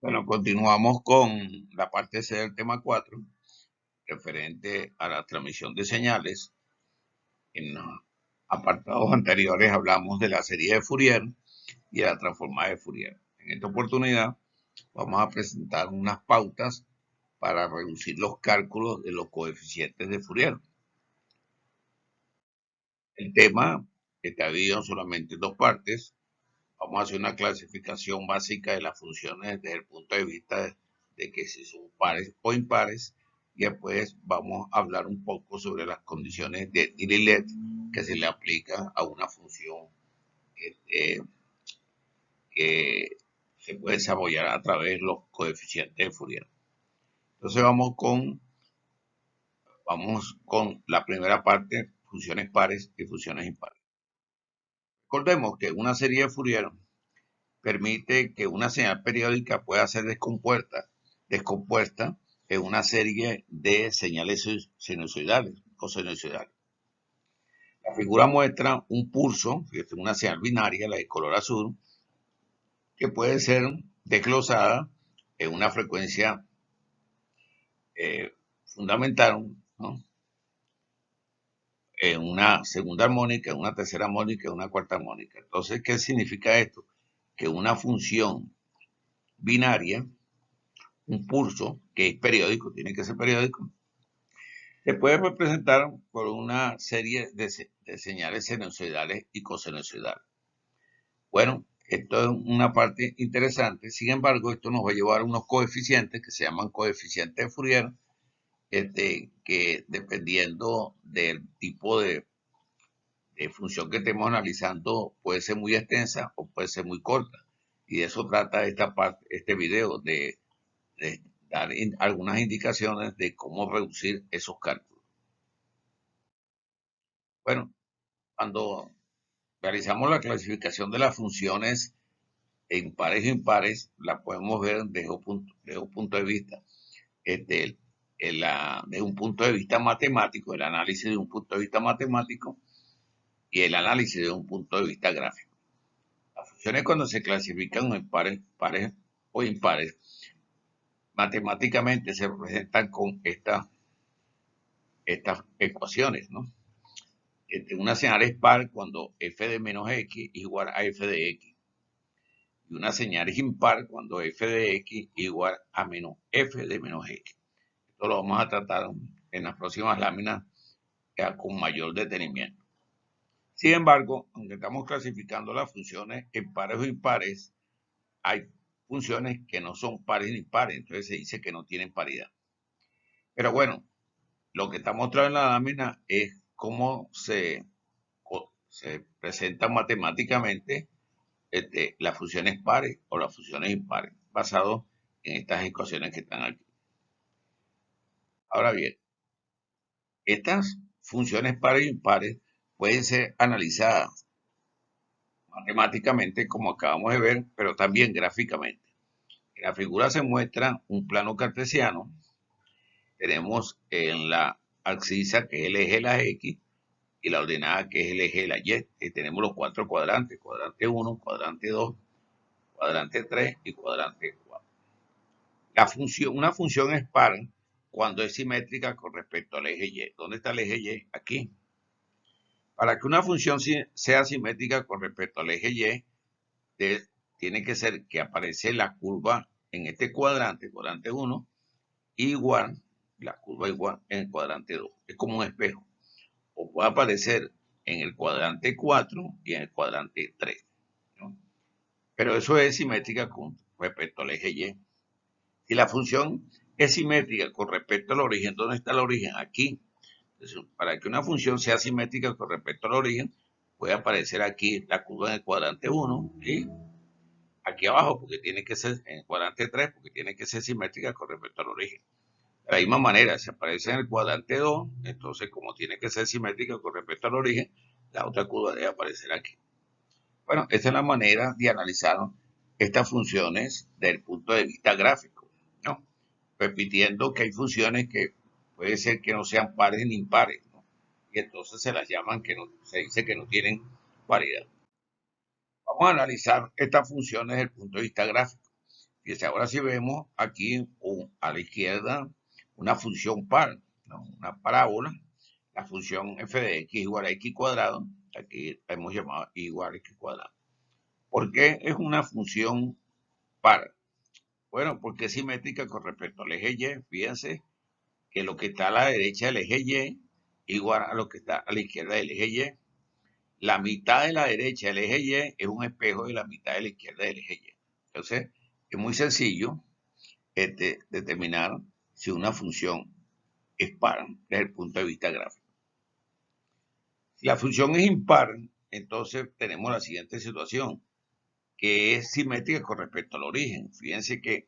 Bueno, continuamos con la parte C del tema 4, referente a la transmisión de señales. En los apartados anteriores hablamos de la serie de Fourier y de la transformada de Fourier. En esta oportunidad vamos a presentar unas pautas para reducir los cálculos de los coeficientes de Fourier. El tema está dividido solamente en dos partes. Vamos a hacer una clasificación básica de las funciones desde el punto de vista de que si son pares o impares, y después vamos a hablar un poco sobre las condiciones de Dirichlet que se le aplica a una función que se puede desarrollar a través de los coeficientes de Fourier. Entonces vamos con la primera parte, funciones pares y funciones impares. Recordemos que una serie de Fourier permite que una señal periódica pueda ser descompuesta en una serie de señales sinusoidales o sinusoidales. La figura muestra un pulso, que es una señal binaria, la de color azul, que puede ser desglosada en una frecuencia fundamental, ¿no? En una segunda armónica, en una tercera armónica, en una cuarta armónica. Entonces, ¿qué significa esto? Que una función binaria, un pulso que es periódico, tiene que ser periódico, se puede representar por una serie de señales sinusoidales y cosinusoidales. Bueno, esto es una parte interesante. Sin embargo, esto nos va a llevar a unos coeficientes que se llaman coeficientes de Fourier, que dependiendo del tipo de función que estemos analizando, puede ser muy extensa o puede ser muy corta. Y de eso trata este video, de dar algunas indicaciones de cómo reducir esos cálculos. Bueno, cuando realizamos la clasificación de las funciones en pares e impares, la podemos ver desde un punto de vista, de un punto de vista matemático, el análisis de un punto de vista matemático y el análisis de un punto de vista gráfico. Las funciones, cuando se clasifican en pares o impares, matemáticamente se representan con estas ecuaciones, ¿no? Una señal es par cuando f de menos x igual a f de x. Y una señal es impar cuando f de x igual a menos f de menos x. Esto lo vamos a tratar en las próximas láminas con mayor detenimiento. Sin embargo, aunque estamos clasificando las funciones en pares o impares, hay funciones que no son pares ni impares, entonces se dice que no tienen paridad. Pero bueno, lo que está mostrado en la lámina es cómo se presentan matemáticamente las funciones pares o las funciones impares, basado en estas ecuaciones que están aquí. Ahora bien, estas funciones pares e impares pueden ser analizadas matemáticamente, como acabamos de ver, pero también gráficamente. En la figura se muestra un plano cartesiano. Tenemos en la abscisa, que es el eje de la X, y la ordenada, que es el eje de la Y. Y tenemos los cuatro cuadrantes: cuadrante 1, cuadrante 2, cuadrante 3 y cuadrante 4. Una función es par cuando es simétrica con respecto al eje Y. ¿Dónde está el eje Y? Aquí. Para que una función sea simétrica con respecto al eje Y, tiene que ser que aparece la curva en este cuadrante 1, igual, la curva igual en el cuadrante 2. Es como un espejo. O puede aparecer en el cuadrante 4 y en el cuadrante 3, ¿no? Pero eso es simétrica con respecto al eje Y. Si la función es simétrica con respecto al origen, ¿dónde está el origen? Aquí. Entonces, para que una función sea simétrica con respecto al origen, puede aparecer aquí la curva en el cuadrante 1 y aquí abajo, porque tiene que ser en el cuadrante 3, porque tiene que ser simétrica con respecto al origen. De la misma manera, si aparece en el cuadrante 2, entonces como tiene que ser simétrica con respecto al origen, la otra curva debe aparecer aquí. Bueno, esta es la manera de analizar estas funciones desde el punto de vista gráfico, ¿no? Repitiendo que hay funciones que puede ser que no sean pares ni impares, ¿no? Y entonces se las llaman, se dice que no tienen paridad. Vamos a analizar estas funciones desde el punto de vista gráfico. Fíjense, ahora sí vemos aquí a la izquierda una función par, ¿no? Una parábola. La función f de x igual a x cuadrado. Aquí la hemos llamado igual a x cuadrado. ¿Por qué es una función par? Bueno, porque es simétrica con respecto al eje Y. Fíjense que lo que está a la derecha del eje Y igual a lo que está a la izquierda del eje Y. La mitad de la derecha del eje Y es un espejo de la mitad de la izquierda del eje Y. Entonces, es muy sencillo determinar si una función es par desde el punto de vista gráfico. Si la función es impar, entonces tenemos la siguiente situación, que es simétrica con respecto al origen. Fíjense que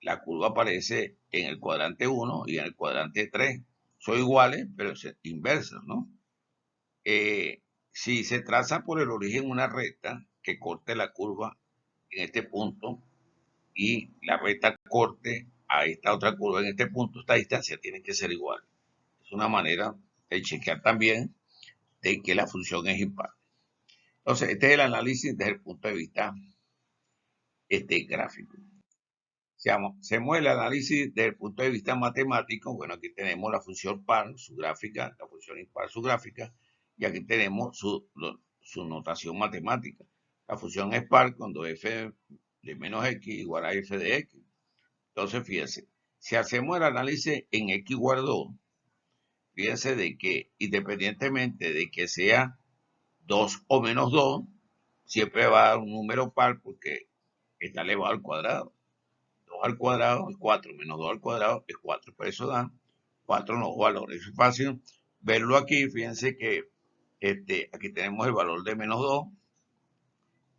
la curva aparece en el cuadrante 1 y en el cuadrante 3. Son iguales, pero inversas, ¿no? Si se traza por el origen una recta que corte la curva en este punto y la recta corte a esta otra curva en este punto, esta distancia tiene que ser igual. Es una manera de chequear también de que la función es impar. Entonces, este es el análisis desde el punto de vista gráfico. Se mueve el análisis desde el punto de vista matemático. Bueno, aquí tenemos la función par, su gráfica, la función impar, su gráfica, y aquí tenemos su notación matemática. La función es par cuando f de menos x igual a f de x. Entonces, fíjense, si hacemos el análisis en x igual a 2, fíjense de que independientemente de que sea 2 o menos 2, siempre va a dar un número par porque está elevado al cuadrado. 2 al cuadrado es 4, menos 2 al cuadrado es 4. Por eso da 4 nuevos valores. Es fácil verlo aquí. Fíjense que aquí tenemos el valor de menos 2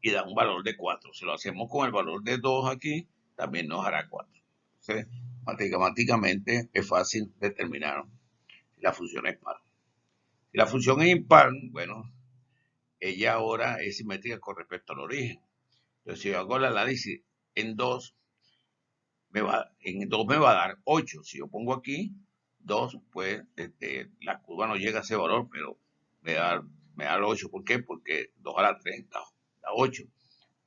y da un valor de 4. Si lo hacemos con el valor de 2 aquí, también nos hará 4. Entonces, matemáticamente es fácil determinar si la función es par. Si la función es impar, bueno, ella ahora es simétrica con respecto al origen. Entonces, si yo hago el análisis en 2, en 2 me va a dar 8. Si yo pongo aquí 2, pues la curva no llega a ese valor, pero me da 8. ¿Por qué? Porque 2 a la 3 da 8.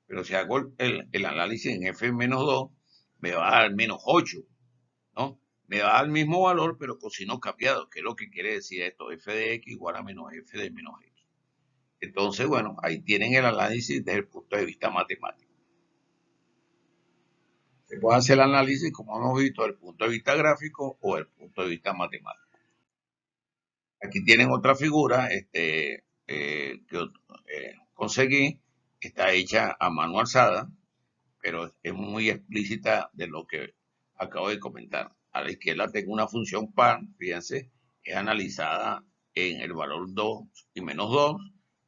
Pero si hago el análisis en f menos 2, me va a dar menos 8, ¿no? Me va a dar el mismo valor, pero con signo cambiado, que es lo que quiere decir esto, f de x igual a menos f de menos x. Entonces, bueno, ahí tienen el análisis desde el punto de vista matemático. Se puede hacer el análisis, como hemos visto, desde el punto de vista gráfico o desde el punto de vista matemático. Aquí tienen otra figura que conseguí, está hecha a mano alzada, pero es muy explícita de lo que acabo de comentar. A la izquierda tengo una función par, fíjense, es analizada en el valor 2 y menos 2,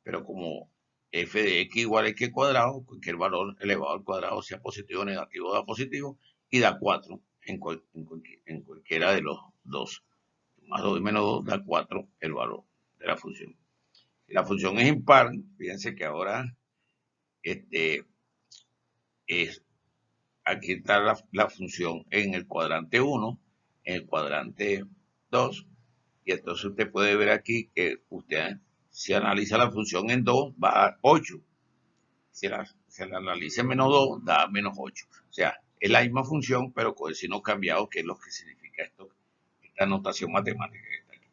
pero como f de x igual a x cuadrado, cualquier valor elevado al cuadrado, sea positivo o negativo, da positivo, y da 4 en cualquiera de los dos. Más 2 y menos 2 da 4 el valor de la función. Si la función es impar, fíjense que ahora aquí está la función en el cuadrante 1, en el cuadrante 2, y entonces usted puede ver aquí que usted, si analiza la función en 2, va a dar 8. Si la analiza en menos 2, da menos 8. O sea, es la misma función, pero con el signo cambiado, que es lo que significa esto, esta notación matemática que está aquí.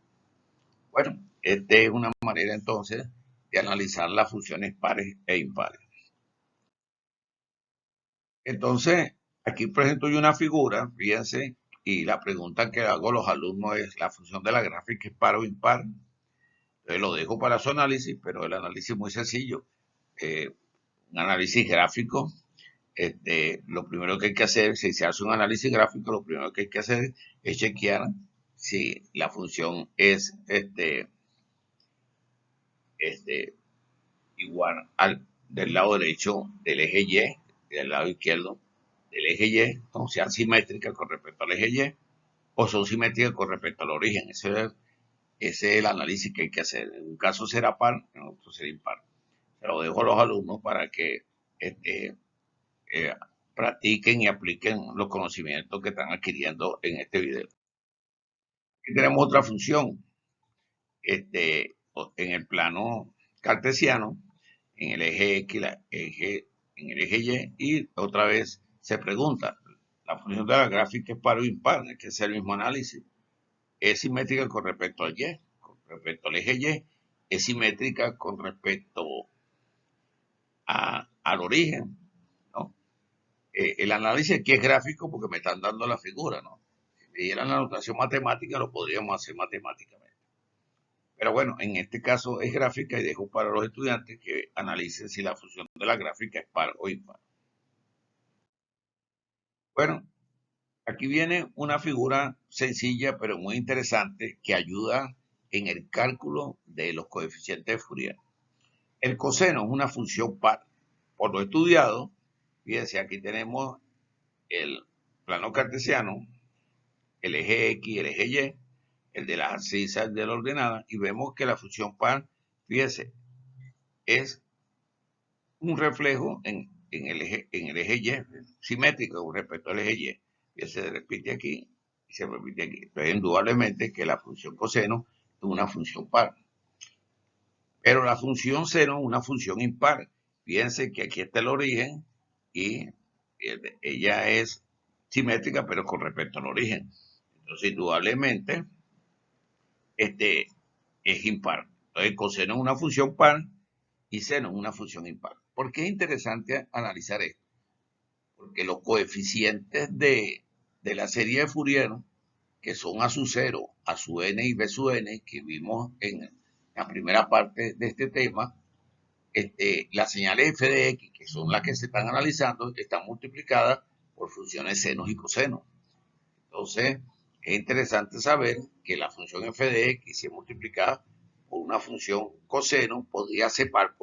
Bueno, esta es una manera entonces de analizar las funciones pares e impares. Entonces, aquí presento yo una figura, fíjense, y la pregunta que hago a los alumnos es, ¿la función de la gráfica es par o impar? Entonces lo dejo para su análisis, pero el análisis es muy sencillo. Un análisis gráfico, lo primero que hay que hacer, si se hace un análisis gráfico, lo primero que hay que hacer es chequear si la función es igual al del lado derecho del eje Y, del lado izquierdo del eje Y, o sean simétricas con respecto al eje Y, o son simétricas con respecto al origen. Ese es el análisis que hay que hacer. En un caso será par, en otro será impar. Se lo dejo a los alumnos para que practiquen y apliquen los conocimientos que están adquiriendo en este video. Aquí tenemos otra función. En el plano cartesiano, en el eje X, en el eje Y, y otra vez se pregunta, ¿la función de la gráfica es par o impar? Hay que hacer el mismo análisis. Es simétrica con respecto al Y, con respecto al eje Y, es simétrica con respecto al origen, ¿no? El análisis aquí es gráfico porque me están dando la figura, ¿no? Si me dieran la notación matemática, lo podríamos hacer matemáticamente. Pero bueno, en este caso es gráfica y dejo para los estudiantes que analicen si la función de la gráfica es par o impar. Bueno, aquí viene una figura sencilla pero muy interesante que ayuda en el cálculo de los coeficientes de Fourier. El coseno es una función par. Por lo estudiado, fíjense, aquí tenemos el plano cartesiano, el eje X y el eje Y, el de las abscisas de la ordenada, y vemos que la función par, fíjense, es un reflejo en el eje Y, simétrico con respecto al eje Y, que se repite aquí y se repite aquí. Entonces, indudablemente que la función coseno es una función par. Pero la función seno es una función impar. Fíjense que aquí está el origen y ella es simétrica, pero con respecto al origen. Entonces, indudablemente, es impar. Entonces, coseno es una función par y seno es una función impar. ¿Por qué es interesante analizar esto? Porque los coeficientes de la serie de Fourier, que son a su 0, a su n y b su n, que vimos en la primera parte de este tema, las señales f de x, que son las que se están analizando, están multiplicadas por funciones senos y cosenos. Entonces, es interesante saber que la función f de x, si es multiplicada por una función coseno, podría ser par,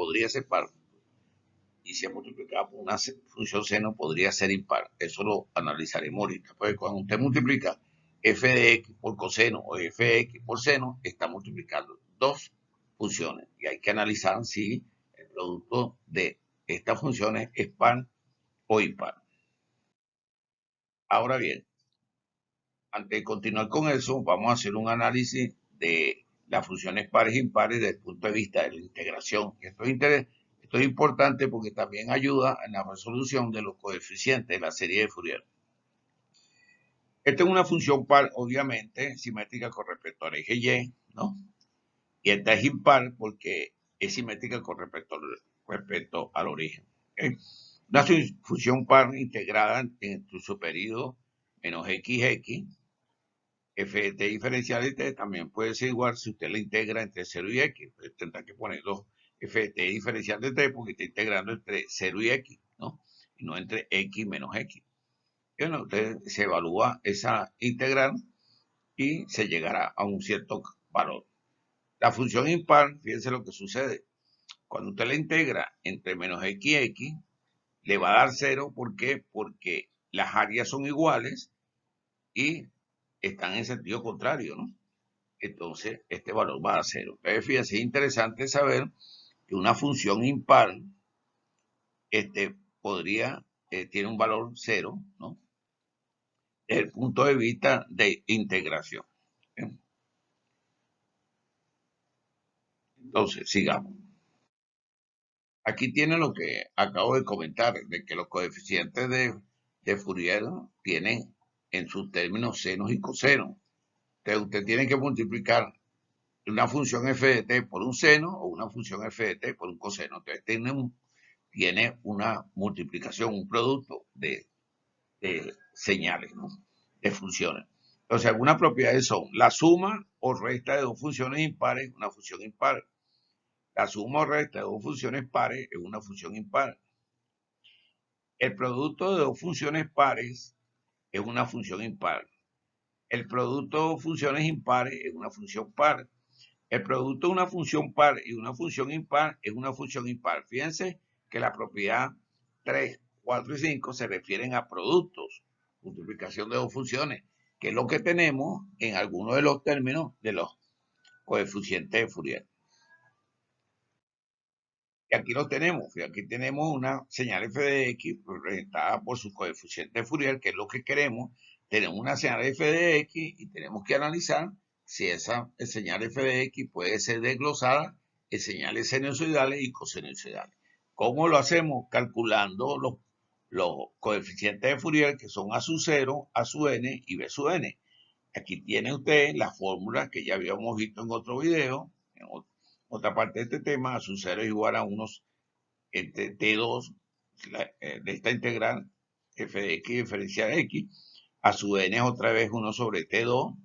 y si es multiplicada por una función seno, podría ser impar. Eso lo analizaremos ahorita. Pues cuando usted multiplica f de x por coseno o f de x por seno, está multiplicando dos funciones. Y hay que analizar si el producto de estas funciones es par o impar. Ahora bien, antes de continuar con eso, vamos a hacer un análisis de las funciones pares e impares desde el punto de vista de la integración. Esto es importante porque también ayuda en la resolución de los coeficientes de la serie de Fourier. Esta es una función par, obviamente, simétrica con respecto al eje Y, ¿no? Y esta es impar porque es simétrica con respecto al origen. ¿Okay? Una función par integrada en su periodo menos xx, f de t diferencial de t también puede ser igual si usted la integra entre 0 y x. Pues tendrá que poner 2 f de t diferencial de t porque está integrando entre 0 y x, ¿no? Y no entre x menos x. Y bueno, usted se evalúa esa integral y se llegará a un cierto valor. La función impar, fíjense lo que sucede. Cuando usted la integra entre menos x y x, le va a dar 0. ¿Por qué? Porque las áreas son iguales y están en sentido contrario, ¿no? Entonces este valor va a 0. Entonces, fíjense, es interesante saber que una función impar tiene un valor 0, ¿no? Desde el punto de vista de integración. ¿Bien? Entonces, sigamos. Aquí tiene lo que acabo de comentar, de que los coeficientes de Fourier tienen en sus términos senos y cosenos. Entonces, usted tiene que multiplicar una función f de t por un seno o una función f de t por un coseno. Entonces, tiene una multiplicación, un producto de señales, ¿no? De funciones. Entonces, algunas propiedades son la suma o resta de dos funciones impares, una función impar. La suma o resta de dos funciones pares es una función impar. El producto de dos funciones pares es una función impar. El producto de dos funciones impares es una función par. El producto de una función par y una función impar es una función impar. Fíjense que la propiedad 3, 4 y 5 se refieren a productos, multiplicación de dos funciones, que es lo que tenemos en algunos de los términos de los coeficientes de Fourier. Y aquí lo tenemos, aquí tenemos una señal f de x representada por su coeficiente de Fourier, que es lo que queremos. Tenemos una señal f de x y tenemos que analizar si esa señal f de x puede ser desglosada en señales sinusoidales y cosinusoidales. ¿Cómo lo hacemos? Calculando los coeficientes de Fourier, que son A sub 0, A sub n y B sub n. Aquí tiene usted la fórmula que ya habíamos visto en otro video, en otra parte de este tema. A sub 0 es igual a unos entre T2 de esta integral f de x diferencial de x. A sub n es otra vez 1 sobre T2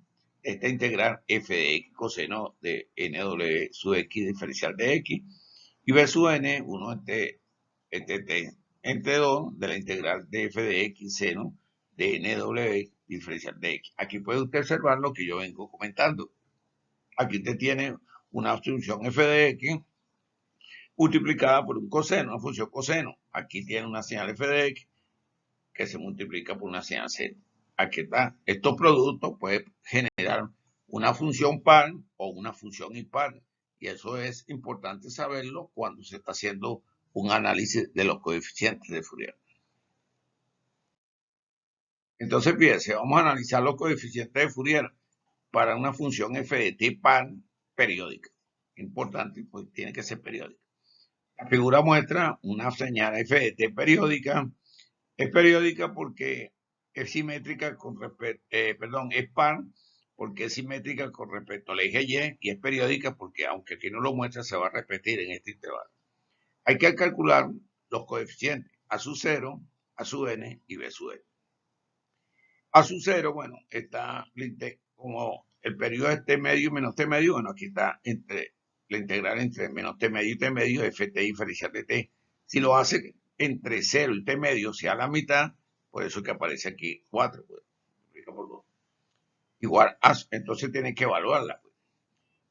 de esta integral f de x coseno de nw sub x diferencial de x. Y B sub n, 1 entre 2 de la integral de f de x seno de nw diferencial de x. Aquí puede usted observar lo que yo vengo comentando. Aquí usted tiene una función f de x multiplicada por un coseno, una función coseno. Aquí tiene una señal f de x que se multiplica por una señal seno. Aquí está. Estos productos pueden generar una función par o una función impar. Y eso es importante saberlo cuando se está haciendo un análisis de los coeficientes de Fourier. Entonces, fíjense, vamos a analizar los coeficientes de Fourier para una función f de t par periódica. Importante, pues tiene que ser periódica. La figura muestra una señal f de t periódica. Es periódica porque es simétrica con respecto, es par porque es simétrica con respecto al eje Y es periódica porque, aunque aquí no lo muestra, se va a repetir en este intervalo. Hay que calcular los coeficientes A sub 0, A sub n y B sub n. A sub 0, bueno, está como el periodo es t medio menos t medio, bueno, aquí está entre la integral entre menos t medio y t medio, ft diferencial de t. Si lo hace entre 0 y t medio, sea la mitad, por eso es que aparece aquí 4, pues, por 2. Igual, entonces tiene que evaluarla. Pues.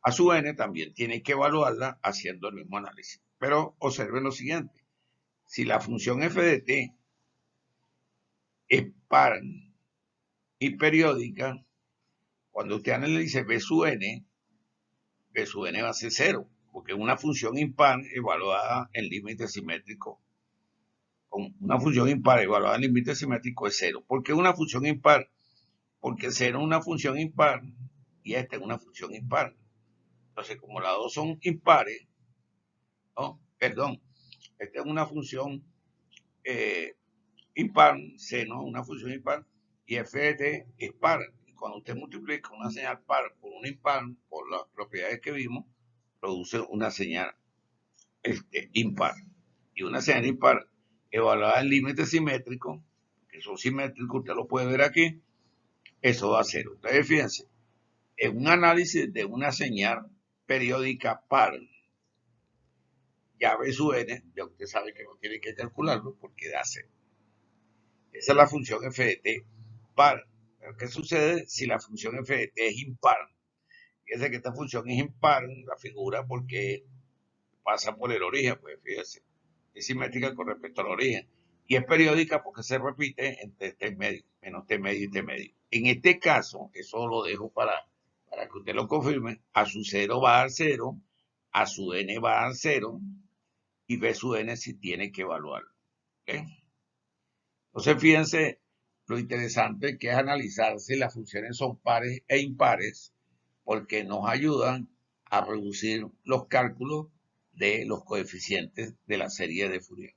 A sub n también tiene que evaluarla haciendo el mismo análisis. Pero observen lo siguiente. Si la función f de t es par y periódica, cuando usted analice B sub n va a ser 0, porque es una función impar evaluada en límite simétrico. Con una función impar evaluada en límite simétrico es 0. ¿Por qué una función impar? Porque 0 es una función impar y esta es una función impar. Entonces, como las dos son impares, ¿no? Perdón, esta es una función impar, seno, una función impar, y f de t es par. Y cuando usted multiplica una señal par por una impar, por las propiedades que vimos, produce una señal impar. Y una señal impar evaluada en límite simétrico, que son simétricos, usted lo puede ver aquí, eso va a ser. Ustedes fíjense, en un análisis de una señal periódica par, ya B sub n, ya usted sabe que no tiene que calcularlo porque da 0. Esa es la función f de t par. Pero ¿qué sucede si la función f de t es impar? Fíjense que esta función es impar, la figura, porque pasa por el origen, pues fíjense, es simétrica con respecto al origen. Y es periódica porque se repite entre t medio, menos t medio y t medio. En este caso, eso lo dejo para que usted lo confirme, a su 0 va a dar 0, a su n va a dar 0, y B sub n si tiene que evaluarlo. ¿Okay? Entonces, fíjense lo interesante que es analizar si las funciones son pares e impares, porque nos ayudan a reducir los cálculos de los coeficientes de la serie de Fourier.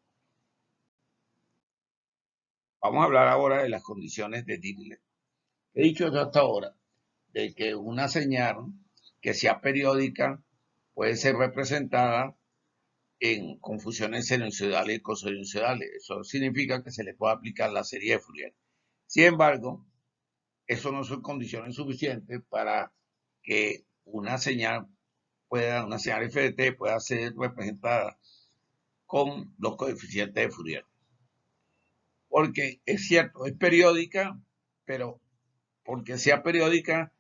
Vamos a hablar ahora de las condiciones de Dirichlet. He dicho hasta ahora de que una señal que sea periódica puede ser representada con funciones sinusoidales y cosinusoidales. Eso significa que se le puede aplicar la serie de Fourier. Sin embargo, eso no son condiciones suficientes para que una señal f de t pueda ser representada con los coeficientes de Fourier. Porque es cierto, es periódica, pero porque sea periódica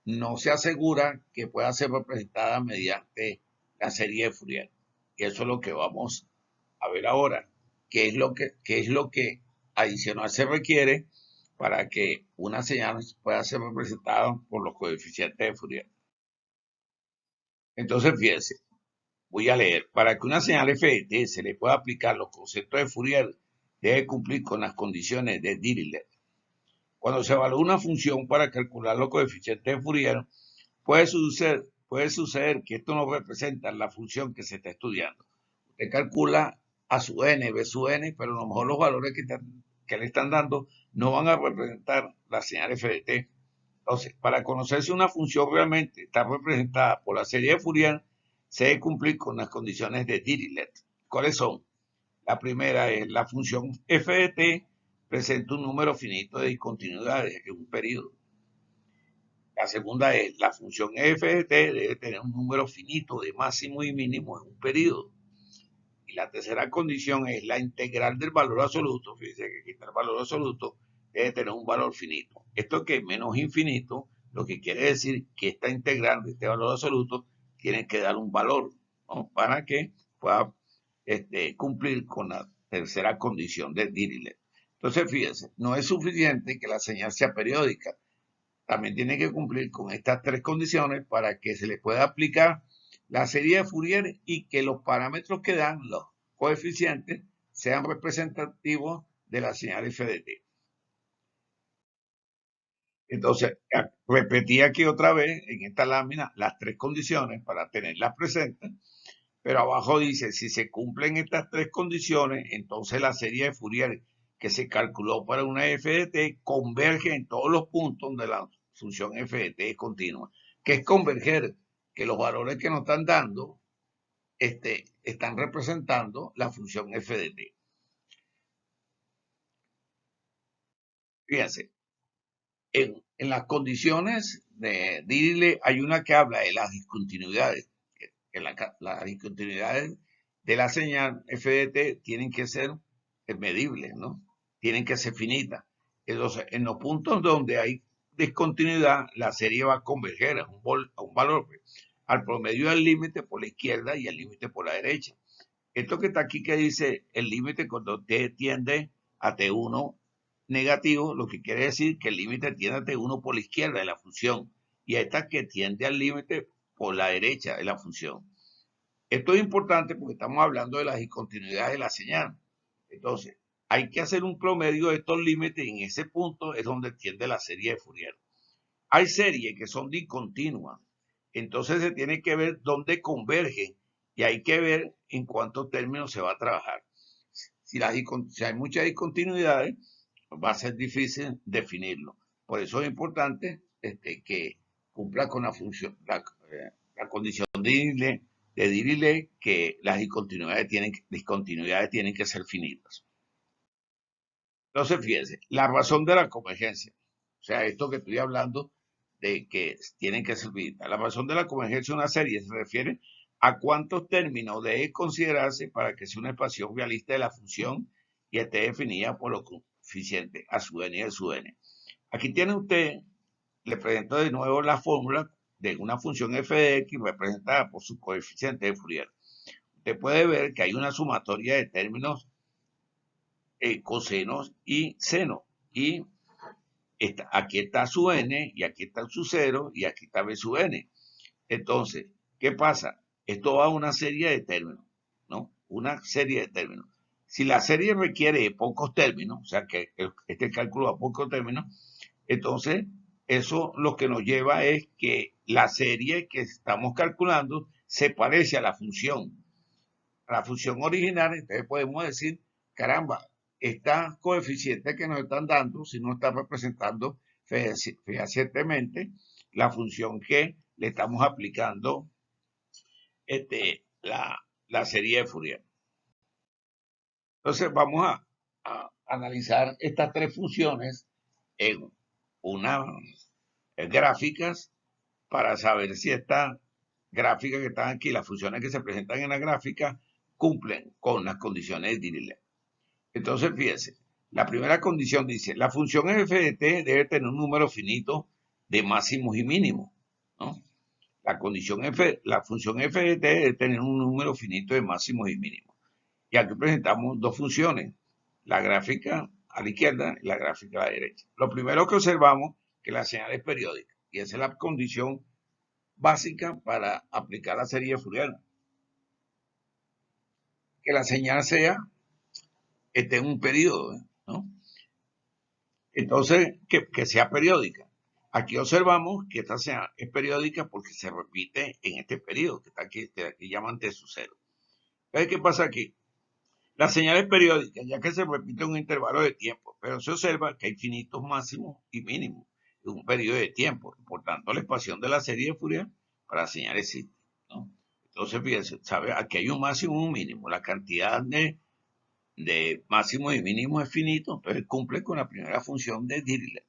no se asegura que pueda ser representada mediante la serie de Fourier. Y eso es lo que vamos a ver ahora. ¿Qué es lo que adicional se requiere para que una señal pueda ser representada por los coeficientes de Fourier? Entonces, fíjense, voy a leer. Para que una señal f de t se le pueda aplicar los conceptos de Fourier, debe cumplir con las condiciones de Dirichlet. Cuando se evalúa una función para calcular los coeficientes de Fourier, puede suceder que esto no representa la función que se está estudiando. Usted calcula A su n, b su n, pero a lo mejor los valores que le están dando no van a representar la señal f de t. Entonces, para conocer si una función realmente está representada por la serie de Fourier, se debe cumplir con las condiciones de Dirichlet. ¿Cuáles son? La primera es la función f de t presenta un número finito de discontinuidades en un periodo. La segunda es la función f de t debe tener un número finito de máximo y mínimo en un periodo. Y la tercera condición es la integral del valor absoluto. Fíjense que aquí está el valor absoluto, debe tener un valor finito. Esto que es menos infinito, lo que quiere decir que esta integral de este valor absoluto tiene que dar un valor, ¿no? Para que pueda cumplir con la tercera condición de Dirichlet. Entonces, fíjense, no es suficiente que la señal sea periódica. También tiene que cumplir con estas tres condiciones para que se le pueda aplicar la serie de Fourier y que los parámetros que dan los coeficientes sean representativos de la señal f de t. Entonces, repetí aquí otra vez en esta lámina las tres condiciones para tenerlas presentes, pero abajo dice, si se cumplen estas tres condiciones, entonces la serie de Fourier que se calculó para una f de t converge en todos los puntos de la función f de t continua. ¿Qué es converger? Que los valores que nos están dando están representando la función f de t. Fíjense, en las condiciones de Dirichlet hay una que habla de las discontinuidades. Que las discontinuidades de la señal f de t tienen que ser medibles, ¿no? Tienen que ser finitas. Entonces, en los puntos donde hay discontinuidad, la serie va a converger a un valor, al promedio del límite por la izquierda y el límite por la derecha. Esto que está aquí que dice el límite cuando t tiende a t1 negativo, lo que quiere decir que el límite tiende a t1 por la izquierda de la función y esta que tiende al límite por la derecha de la función. Esto es importante porque estamos hablando de las discontinuidades de la señal. Entonces, hay que hacer un promedio de estos límites y en ese punto es donde tiende la serie de Fourier. Hay series que son discontinuas, entonces se tiene que ver dónde convergen y hay que ver en cuántos términos se va a trabajar. Si hay muchas discontinuidades, va a ser difícil definirlo. Por eso es importante que cumpla con la función, la condición de Dirichlet, que las discontinuidades tienen que ser finitas. Entonces, fíjense, la razón de la convergencia, o sea, esto que estoy hablando de que tienen que ser finitas. La razón de la convergencia de una serie se refiere a cuántos términos debe considerarse para que sea una expansión realista de la función y esté definida por los coeficientes a su n y a su n. Aquí tiene usted, le presento de nuevo la fórmula de una función f de x representada por su coeficiente de Fourier. Usted puede ver que hay una sumatoria de términos cosenos y senos. Y aquí está su n, y aquí está su 0, y aquí está b su n. Entonces, ¿qué pasa? Esto va a una serie de términos, ¿no? Una serie de términos. Si la serie requiere pocos términos, o sea que este cálculo a pocos términos, entonces eso lo que nos lleva es que la serie que estamos calculando se parece a la función original. Entonces podemos decir, caramba, esta coeficiente que nos están dando, si no está representando fehacientemente la función que le estamos aplicando la serie de Fourier. Entonces vamos a analizar estas tres funciones en unas gráficas para saber si estas gráficas que están aquí, las funciones que se presentan en la gráfica, cumplen con las condiciones de Dirichlet. Entonces, fíjense, la primera condición dice, la función f de t debe tener un número finito de máximos y mínimos, ¿no? La función f de t debe tener un número finito de máximos y mínimos. Y aquí presentamos dos funciones, la gráfica a la izquierda y la gráfica a la derecha. Lo primero que observamos es que la señal es periódica, y esa es la condición básica para aplicar la serie de Fourier. Que la señal sea en un periodo, ¿no? Entonces, que sea periódica. Aquí observamos que esta señal es periódica porque se repite en este periodo, que está aquí llaman T sub 0. ¿Qué pasa aquí? La señal es periódica, ya que se repite un intervalo de tiempo, pero se observa que hay finitos máximos y mínimos en un periodo de tiempo. Por tanto, la expansión de la serie de Fourier para la señal existe, ¿no? Entonces, fíjense, ¿sabe? Aquí hay un máximo y un mínimo. La cantidad de máximo y mínimo es finito, entonces cumple con la primera función de Dirichlet.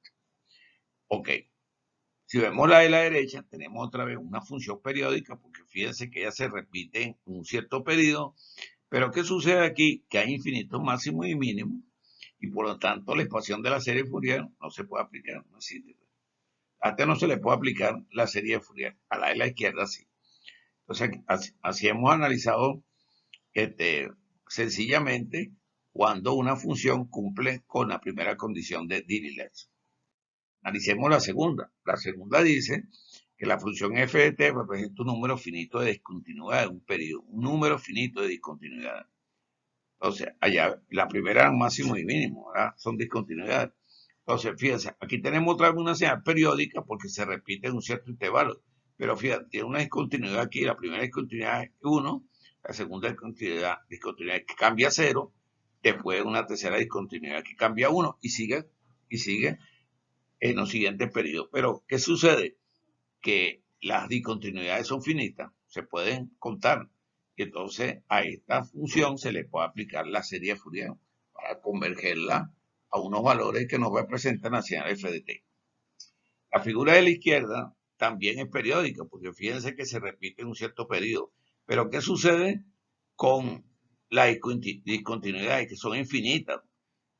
Ok. Si vemos la de la derecha, tenemos otra vez una función periódica, porque fíjense que ella se repite en un cierto periodo. Pero ¿qué sucede aquí? Que hay infinitos máximos y mínimos, y por lo tanto la expansión de la serie de Fourier no se puede aplicar. A este no se le puede aplicar la serie de Fourier, a la de la izquierda sí. Entonces, así hemos analizado sencillamente cuando una función cumple con la primera condición de Dirichlet. Analicemos la segunda. La segunda dice que la función f de t representa un número finito de discontinuidad de un periodo, un número finito de discontinuidad. Entonces, allá la primera máximo y mínimo, ¿verdad? Son discontinuidades. Entonces, fíjense, aquí tenemos otra vez una señal periódica porque se repite en un cierto intervalo. Pero fíjate, tiene una discontinuidad aquí. La primera discontinuidad es 1, la segunda discontinuidad que cambia a 0, después una tercera discontinuidad que cambia a 1 y sigue en los siguientes periodos. Pero, ¿qué sucede? Que las discontinuidades son finitas, se pueden contar. Y entonces a esta función se le puede aplicar la serie de Fourier para convergerla a unos valores que nos representan la señal f de t. La figura de la izquierda también es periódica, porque fíjense que se repite en un cierto periodo. Pero ¿qué sucede con las discontinuidades que son infinitas?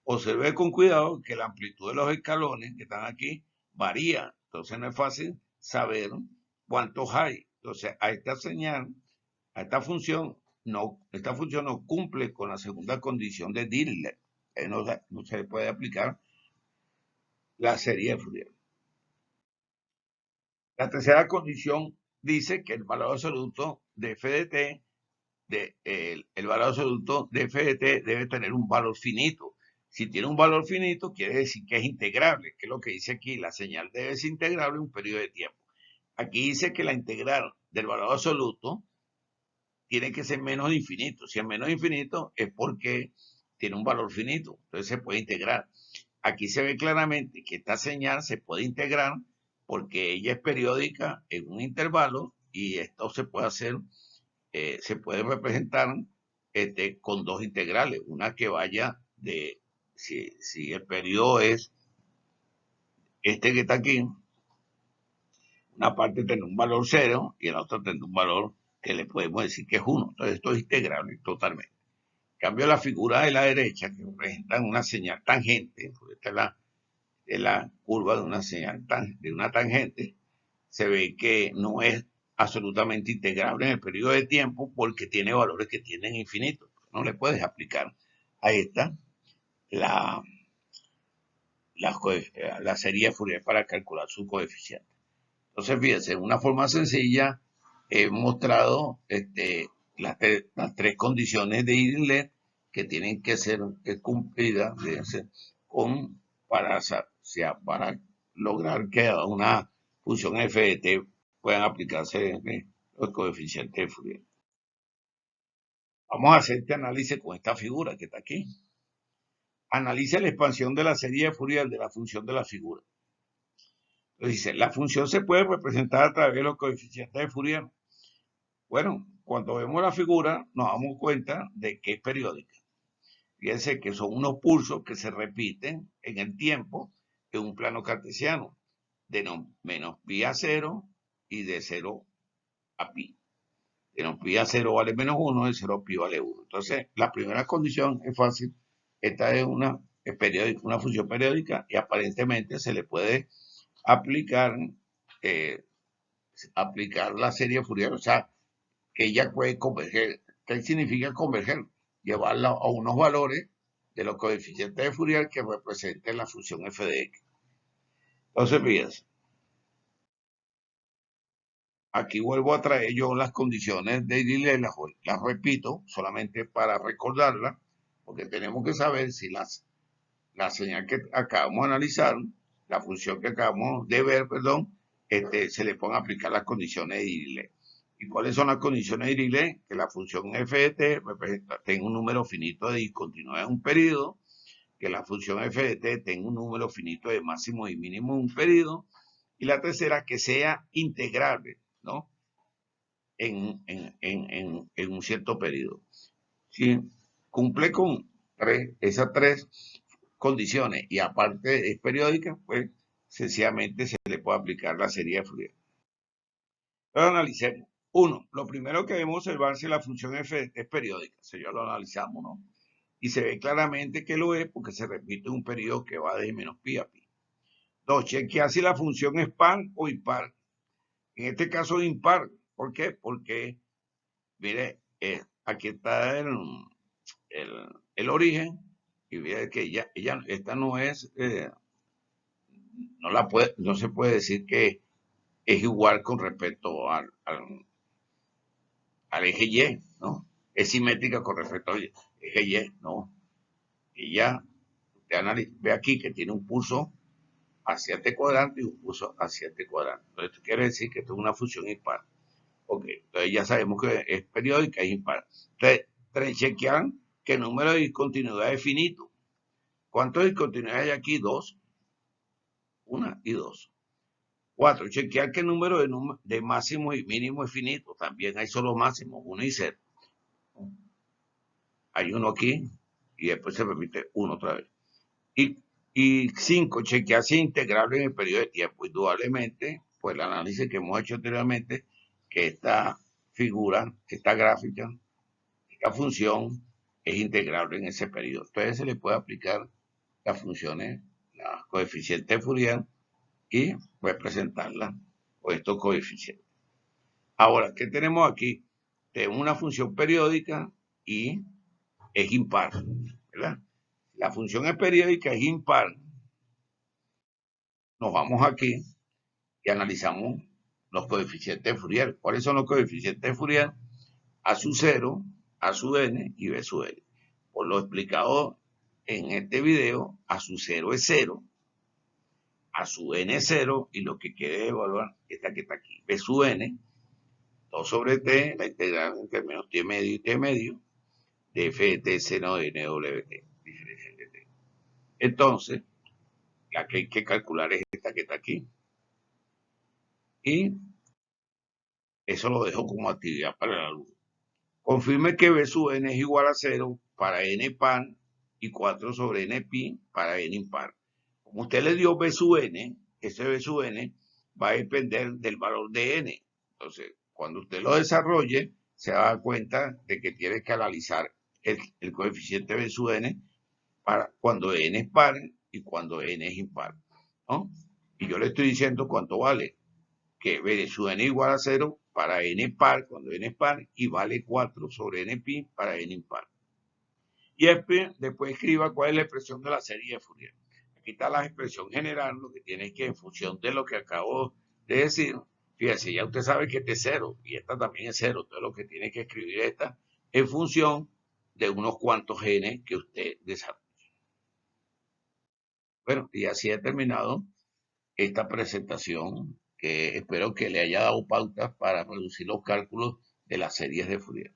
Observe con cuidado que la amplitud de los escalones que están aquí varía. Entonces no es fácil saber cuántos hay. Entonces a esta señal, a esta función no cumple con la segunda condición de Dirichlet. No se le puede aplicar la serie de Fourier. La tercera condición dice que el valor absoluto de f de t, el valor absoluto de f de t debe tener un valor finito. Si tiene un valor finito, quiere decir que es integrable, que es lo que dice aquí, la señal debe ser integrable en un periodo de tiempo. Aquí dice que la integral del valor absoluto tiene que ser menos de infinito. Si es menos de infinito es porque tiene un valor finito, entonces se puede integrar. Aquí se ve claramente que esta señal se puede integrar porque ella es periódica en un intervalo y esto se puede hacer, se puede representar con dos integrales, una que vaya de, si el periodo es este que está aquí, una parte tendrá un valor 0 y la otra tendrá un valor que le podemos decir que es 1. Entonces esto es integrable totalmente. En cambio, la figura de la derecha, que representa una señal tangente, porque esta es la curva de una señal de una tangente, se ve que no es absolutamente integrable en el periodo de tiempo porque tiene valores que tienen infinitos. No le puedes aplicar a esta la serie de Fourier para calcular su coeficiente. Entonces, fíjense, de una forma sencilla he mostrado las tres condiciones de Dirichlet que tienen que ser cumplidas para lograr que a una función f de t puedan aplicarse los coeficientes de Fourier. Vamos a hacer este análisis con esta figura que está aquí. Analiza la expansión de la serie de Fourier de la función de la figura. Entonces dice, la función se puede representar a través de los coeficientes de Fourier. Bueno, cuando vemos la figura nos damos cuenta de que es periódica. Fíjense que son unos pulsos que se repiten en el tiempo en un plano cartesiano, de menos pi a 0 y de 0 a pi. De menos pi a 0 vale menos 1, de 0 a pi vale 1. Entonces, la primera condición es fácil. Esta es una función periódica y aparentemente se le puede aplicar, la serie Fourier, o sea, que ella puede converger. ¿Qué significa converger? Llevarla a unos valores de los coeficientes de Fourier que representen la función f de x. Entonces, fíjense, aquí vuelvo a traer yo las condiciones de Dirichlet, las repito solamente para recordarlas, porque tenemos que saber si la señal que acabamos de analizar, la función que acabamos de ver, perdón, se le pueden aplicar las condiciones de Dirichlet. ¿Y cuáles son las condiciones de Dirichlet? Que la función f de t tenga un número finito de discontinuidad en un periodo, que la función f de t tenga un número finito de máximo y mínimo en un periodo, y la tercera, que sea integrable, ¿no? En un cierto periodo. Si cumple con esas tres condiciones y aparte es periódica, pues sencillamente se le puede aplicar la serie de Fourier. Entonces analicemos. Uno, lo primero que debemos observar es si la función f es periódica. Si ya lo analizamos, ¿no? Y se ve claramente que lo es porque se repite un periodo que va de menos pi a pi. Dos, chequear si la función es par o impar. En este caso impar. ¿Por qué? Porque, mire, aquí está el origen y mire que esta no es, no se puede decir que es igual con respecto al eje Y, ¿no? Es simétrica con respecto al eje Y, ¿no? Y ya, usted ve aquí que tiene un pulso hacia t cuadrante y un pulso hacia t cuadrante. Entonces, esto quiere decir que esto es una función impar. Ok, entonces ya sabemos que es periódica, es impar. Entonces, chequear que el número de discontinuidad es finito. ¿Cuántas discontinuidades hay aquí? Dos. Una y dos. 4. Chequear que el número de máximos y mínimos es finito. También hay solo máximos, 1 y 0. Hay uno aquí y después se repite 1 otra vez. Y 5. Chequear si es integrable en el periodo de tiempo. Indudablemente, pues el análisis que hemos hecho anteriormente, que esta figura, esta gráfica, esta función es integrable en ese periodo. Entonces se le puede aplicar las funciones, las coeficientes de Fourier y representarla con estos coeficientes. Ahora, ¿qué tenemos aquí? Tenemos una función periódica y es impar, ¿verdad? La función es periódica, es impar. Nos vamos aquí y analizamos los coeficientes de Fourier. ¿Cuáles son los coeficientes de Fourier? A sub 0, A sub n y B sub n. Por lo explicado en este video, A sub 0 es 0, A sub n es 0 y lo que quiere evaluar esta que está aquí, B sub n, 2 sobre t, la integral entre menos t medio y t medio, de f de t seno de nwt, diferencial de t. Entonces, la que hay que calcular es esta que está aquí. Y eso lo dejo como actividad para el alumno. Confirme que B sub n es igual a 0 para n par y 4 sobre n pi para n impar. Como usted le dio B sub n, ese B sub n va a depender del valor de n. Entonces, cuando usted lo desarrolle, se va a dar cuenta de que tiene que analizar el coeficiente B sub n para cuando n es par y cuando n es impar, ¿no? Y yo le estoy diciendo cuánto vale, que B sub n igual a 0 para n par cuando n es par y vale 4 sobre n pi para n impar. Y después escriba cuál es la expresión de la serie de Fourier. Aquí está la expresión general, lo que tiene que en función de lo que acabo de decir, fíjese, ya usted sabe que este es 0 y esta también es 0, entonces lo que tiene que escribir esta en función de unos cuantos n que usted desarrolle. Bueno, y así he terminado esta presentación, que espero que le haya dado pautas para reducir los cálculos de las series de Fourier.